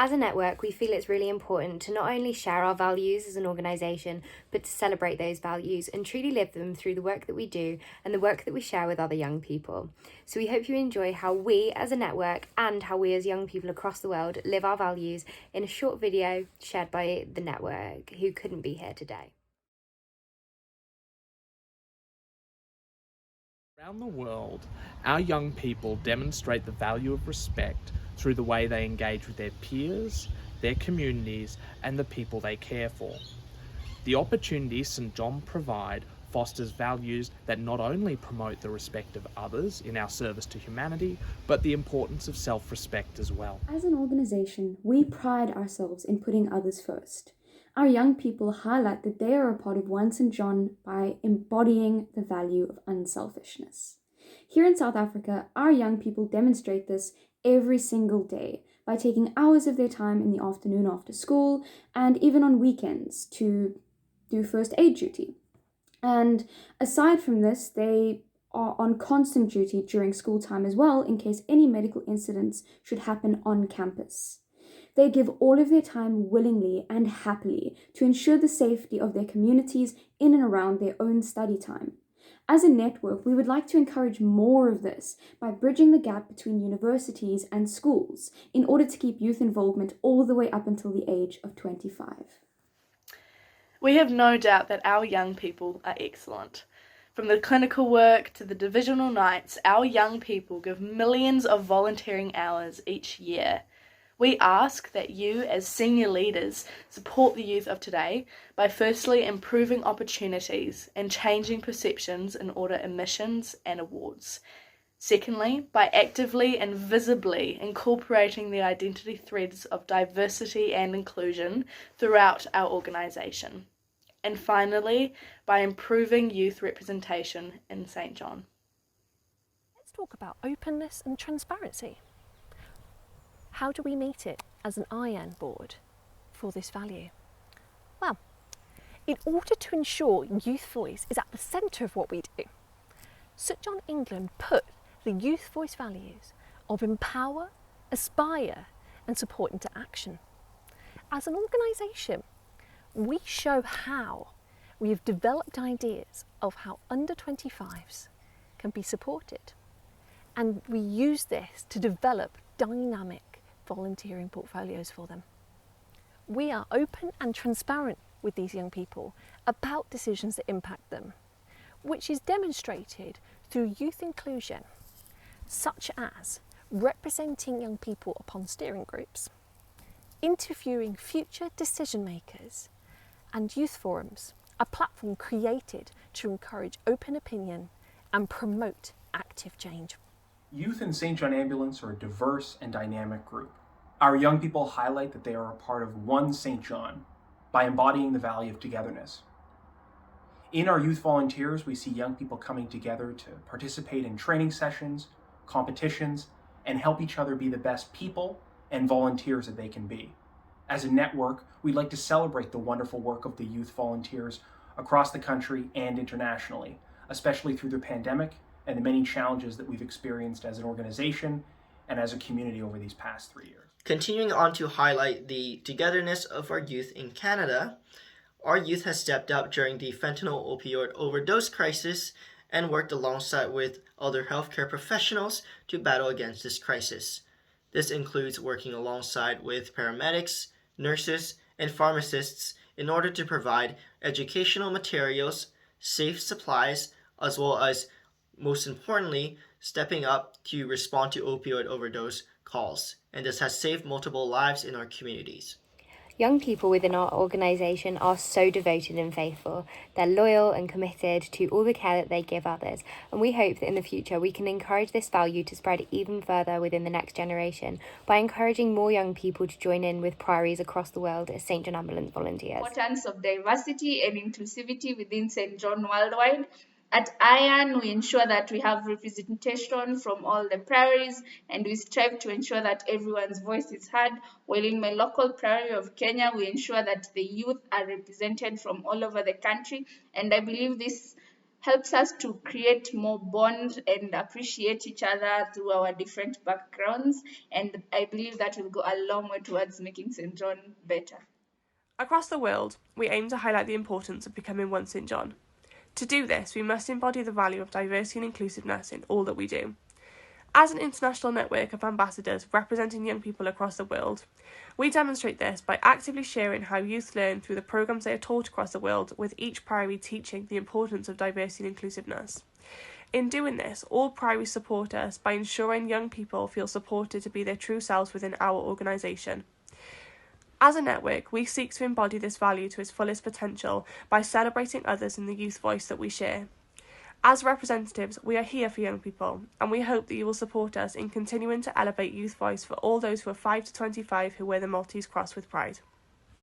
As a network, we feel it's really important to not only share our values as an organisation, but to celebrate those values and truly live them through the work that we do and the work that we share with other young people. So we hope you enjoy how we as a network and how we as young people across the world live our values in a short video shared by the network who couldn't be here today. Around the world, our young people demonstrate the value of respect through the way they engage with their peers, their communities, and the people they care for. The opportunity St. John provide fosters values that not only promote the respect of others in our service to humanity, but the importance of self-respect as well. As an organisation, we pride ourselves in putting others first. Our young people highlight that they are a part of IYAN St. John by embodying the value of unselfishness. Here in South Africa, our young people demonstrate this every single day by taking hours of their time in the afternoon after school and even on weekends to do first aid duty. And aside from this, they are on constant duty during school time as well in case any medical incidents should happen on campus. They give all of their time willingly and happily to ensure the safety of their communities in and around their own study time. As a network, we would like to encourage more of this by bridging the gap between universities and schools in order to keep youth involvement all the way up until the age of 25. We have no doubt that our young people are excellent. From the clinical work to the divisional nights, our young people give millions of volunteering hours each year. We ask that you, as senior leaders, support the youth of today by firstly improving opportunities and changing perceptions in order admissions and awards. Secondly, by actively and visibly incorporating the identity threads of diversity and inclusion throughout our organisation. And finally, by improving youth representation in St. John. Let's talk about openness and transparency. How do we meet it as an IYAN board for this value? Well, in order to ensure youth voice is at the centre of what we do, St. John England put the youth voice values of empower, aspire and support into action. As an organisation, we show how we have developed ideas of how under 25s can be supported, and we use this to develop dynamic volunteering portfolios for them. We are open and transparent with these young people about decisions that impact them, which is demonstrated through youth inclusion, such as representing young people upon steering groups, interviewing future decision makers, and youth forums, a platform created to encourage open opinion and promote active change. Youth in St. John Ambulance are a diverse and dynamic group. Our young people highlight that they are a part of one St. John by embodying the value of togetherness. In our youth volunteers, we see young people coming together to participate in training sessions, competitions, and help each other be the best people and volunteers that they can be. As a network, we'd like to celebrate the wonderful work of the youth volunteers across the country and internationally, especially through the pandemic and the many challenges that we've experienced as an organization and as a community over these past 3 years. Continuing on to highlight the togetherness of our youth in Canada, our youth has stepped up during the fentanyl opioid overdose crisis and worked alongside with other healthcare professionals to battle against this crisis. This includes working alongside with paramedics, nurses, and pharmacists in order to provide educational materials, safe supplies, as well as, most importantly, stepping up to respond to opioid overdose calls, and this has saved multiple lives in our communities. Young people within our organisation are so devoted and faithful. They're loyal and committed to all the care that they give others, and we hope that in the future we can encourage this value to spread even further within the next generation by encouraging more young people to join in with priories across the world as St. John Ambulance volunteers. Importance of diversity and inclusivity within St. John worldwide. At IYAN, we ensure that we have representation from all the priories, and we strive to ensure that everyone's voice is heard. While in my local priory of Kenya, we ensure that the youth are represented from all over the country, and I believe this helps us to create more bond and appreciate each other through our different backgrounds. And I believe that will go a long way towards making St. John better. Across the world, we aim to highlight the importance of becoming one St. John. To do this, we must embody the value of diversity and inclusiveness in all that we do. As an international network of ambassadors representing young people across the world, we demonstrate this by actively sharing how youth learn through the programmes they are taught across the world, with each priory teaching the importance of diversity and inclusiveness. In doing this, all priories support us by ensuring young people feel supported to be their true selves within our organisation. As a network, we seek to embody this value to its fullest potential by celebrating others in the youth voice that we share. As representatives, we are here for young people, and we hope that you will support us in continuing to elevate youth voice for all those who are 5 to 25 who wear the Maltese cross with pride.